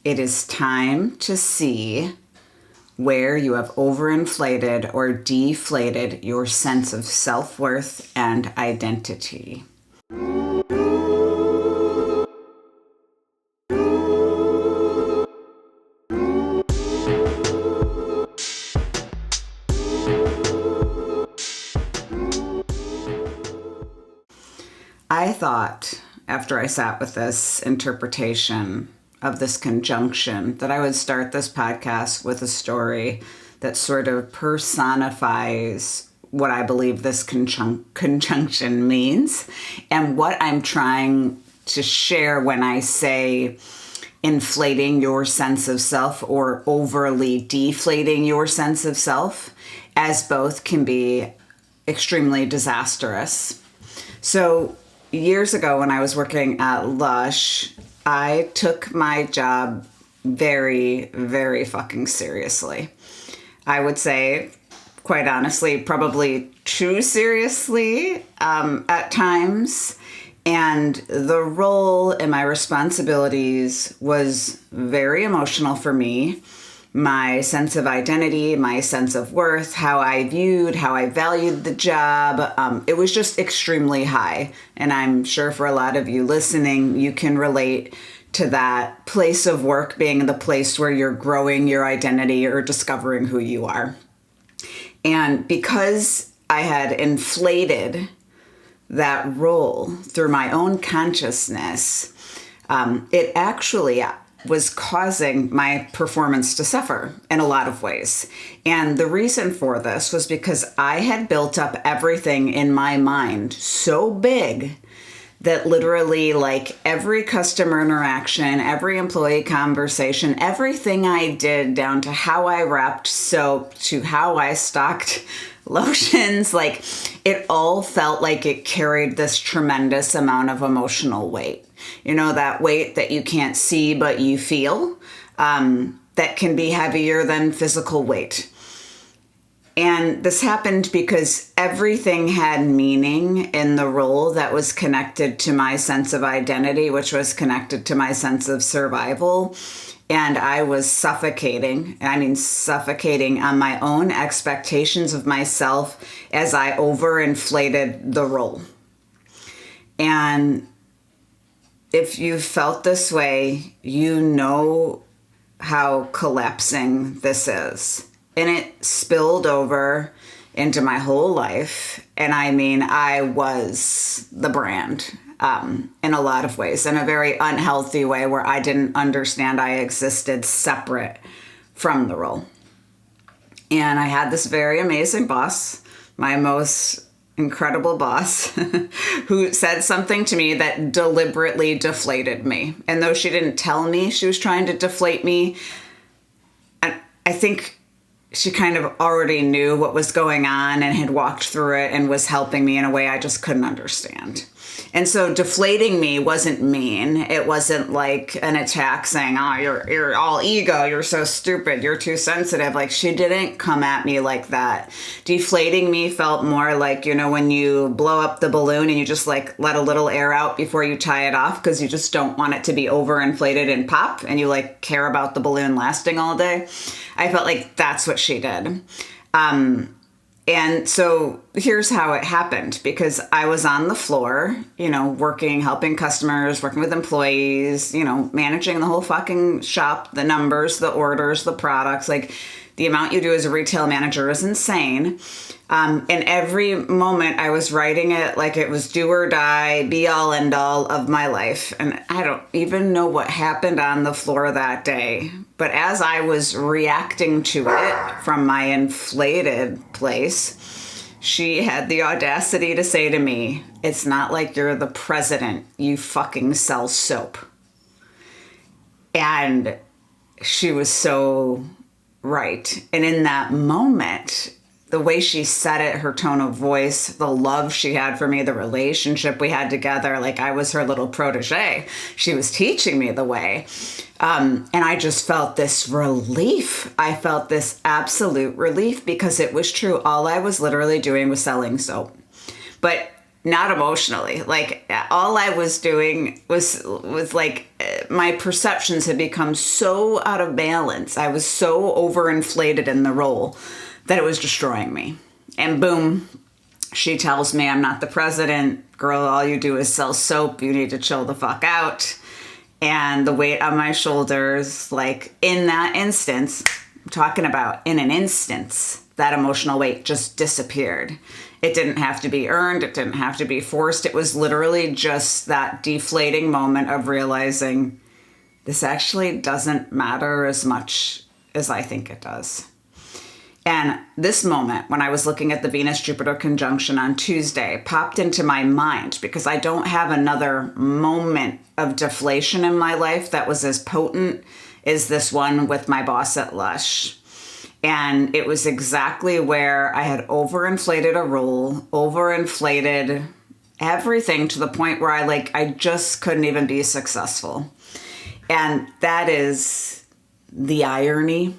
It is time to see where you have overinflated or deflated your sense of self-worth and identity. I thought, after I sat with this interpretation of this conjunction, that I would start this podcast with a story that sort of personifies what I believe this conjunction means and what I'm trying to share when I say inflating your sense of self or overly deflating your sense of self, as both can be extremely disastrous. So years ago when I was working at Lush, I took my job very, very fucking seriously. I would say, quite honestly, probably too seriously at times. And the role and my responsibilities was very emotional for me. My sense of identity, my sense of worth, how I valued the job. It was just extremely high. And I'm sure for a lot of you listening, you can relate to that place of work being the place where you're growing your identity or discovering who you are. And because I had inflated that role through my own consciousness, it actually was causing my performance to suffer in a lot of ways. And the reason for this was because I had built up everything in my mind so big that literally like every customer interaction, every employee conversation, everything I did down to how I wrapped soap, to how I stocked lotions, like it all felt like it carried this tremendous amount of emotional weight. You know, that weight that you can't see but you feel, that can be heavier than physical weight. And this happened because everything had meaning in the role that was connected to my sense of identity, which was connected to my sense of survival. And I was suffocating on my own expectations of myself as I overinflated the role. And if you felt this way, you know how collapsing this is. And it spilled over into my whole life. And I mean, I was the brand in a lot of ways, in a very unhealthy way where I didn't understand I existed separate from the role. And I had this very amazing boss, my most incredible boss, who said something to me that deliberately deflated me. And though she didn't tell me she was trying to deflate me, I think she kind of already knew what was going on and had walked through it and was helping me in a way I just couldn't understand. And so deflating me wasn't mean. It wasn't like an attack saying, oh, you're all ego, you're so stupid, you're too sensitive. Like, she didn't come at me like that. Deflating me felt more like, you know, when you blow up the balloon and you just like let a little air out before you tie it off because you just don't want it to be overinflated and pop, and you like care about the balloon lasting all day. I felt like that's what she did. And so here's how it happened, because I was on the floor, you know, working, helping customers, working with employees, you know, managing the whole fucking shop, the numbers, the orders, the products. Like, the amount you do as a retail manager is insane. And every moment I was writing it like it was do or die, be all end all of my life. And I don't even know what happened on the floor that day. But as I was reacting to it from my inflated place, she had the audacity to say to me, "It's not like you're the president, you fucking sell soap." And she was so right. And in that moment, the way she said it, her tone of voice, the love she had for me, the relationship we had together, like I was her little protege. She was teaching me the way. And I just felt this relief. I felt this absolute relief because it was true. All I was literally doing was selling soap. But not emotionally. Like all I was doing was like my perceptions had become so out of balance. I was so overinflated in the role that it was destroying me. And boom, she tells me I'm not the president. Girl, all you do is sell soap. You need to chill the fuck out. And the weight on my shoulders, like in that instance, I'm talking about in an instance, that emotional weight just disappeared. It didn't have to be earned. It didn't have to be forced. It was literally just that deflating moment of realizing this actually doesn't matter as much as I think it does. And this moment, when I was looking at the Venus-Jupiter conjunction on Tuesday, popped into my mind because I don't have another moment of deflation in my life that was as potent as this one with my boss at Lush. And it was exactly where I had overinflated a role, overinflated everything to the point where I just couldn't even be successful. And that is the irony,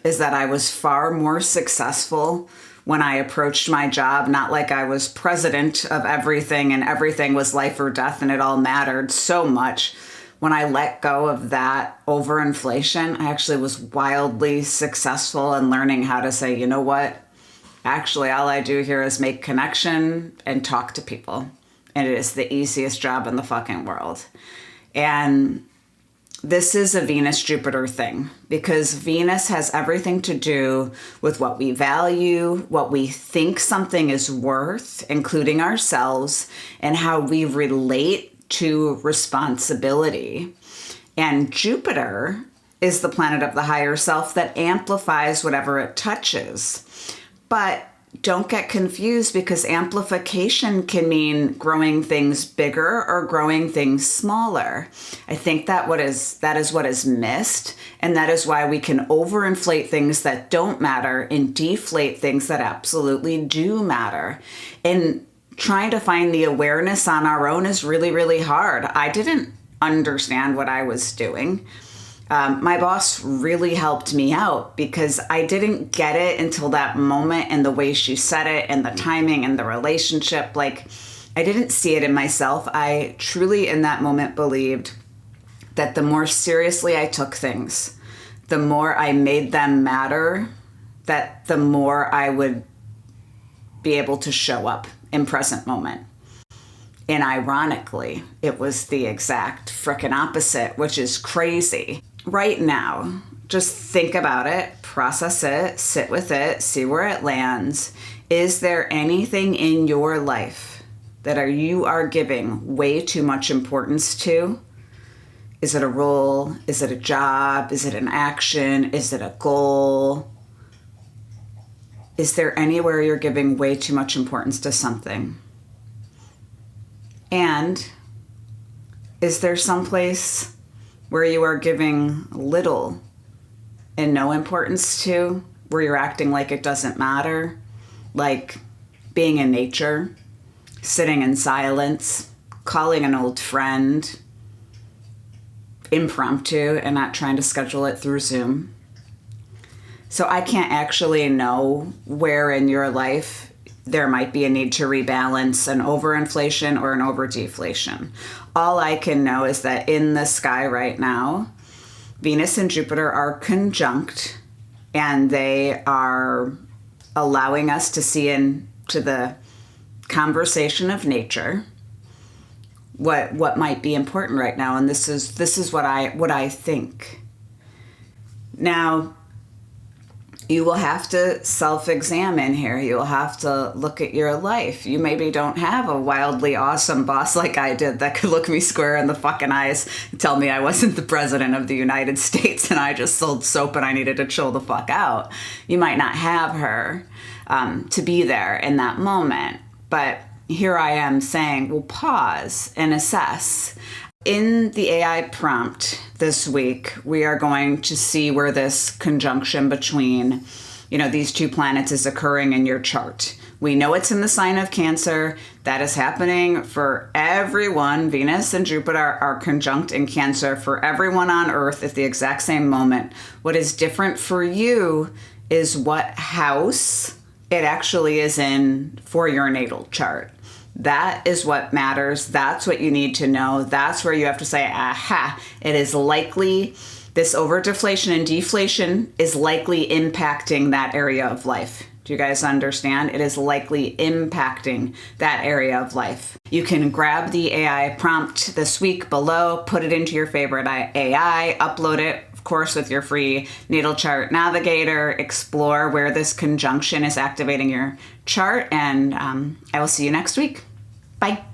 is that I was far more successful when I approached my job, not like I was president of everything and everything was life or death and it all mattered so much. When I let go of that overinflation, I actually was wildly successful in learning how to say, you know what? Actually, all I do here is make connection and talk to people. And it is the easiest job in the fucking world. And this is a Venus-Jupiter thing because Venus has everything to do with what we value, what we think something is worth, including ourselves, and how we relate to responsibility. And Jupiter is the planet of the higher self that amplifies whatever it touches. But don't get confused because amplification can mean growing things bigger or growing things smaller. I think that is what is missed, and that is why we can overinflate things that don't matter and deflate things that absolutely do matter. And trying to find the awareness on our own is really, really hard. I didn't understand what I was doing. My boss really helped me out because I didn't get it until that moment and the way she said it and the timing and the relationship. Like, I didn't see it in myself. I truly in that moment believed that the more seriously I took things, the more I made them matter, that the more I would be able to show up in present moment. And ironically, it was the exact frickin' opposite, which is crazy. Right now, just think about it, process it, sit with it, see where it lands. Is there anything in your life that you are giving way too much importance to? Is it a role? Is it a job? Is it an action? Is it a goal? Is there anywhere you're giving way too much importance to something? And is there someplace where you are giving little and no importance to, where you're acting like it doesn't matter, like being in nature, sitting in silence, calling an old friend, impromptu and not trying to schedule it through Zoom? So I can't actually know where in your life there might be a need to rebalance an overinflation or an overdeflation. All I can know is that in the sky right now, Venus and Jupiter are conjunct, and they are allowing us to see into the conversation of nature what might be important right now. And this is what I think. Now, you will have to self-examine here. You'll have to look at your life. You maybe don't have a wildly awesome boss like I did that could look me square in the fucking eyes and tell me I wasn't the president of the United States and I just sold soap and I needed to chill the fuck out. You might not have her to be there in that moment. But here I am saying, well, pause and assess. In the AI prompt this week, we are going to see where this conjunction between, these two planets is occurring in your chart. We know it's in the sign of Cancer. That is happening for everyone. Venus and Jupiter are conjunct in Cancer for everyone on Earth at the exact same moment. What is different for you is what house it actually is in for your natal chart. That is what matters. That's what you need to know. That's where you have to say, aha, it is likely this over deflation and deflation is likely impacting that area of life. Do you guys understand? It is likely impacting that area of life. You can grab the AI prompt this week below, put it into your favorite AI, upload it, of course, with your free natal chart navigator, explore where this conjunction is activating your chart, and I will see you next week. Bye.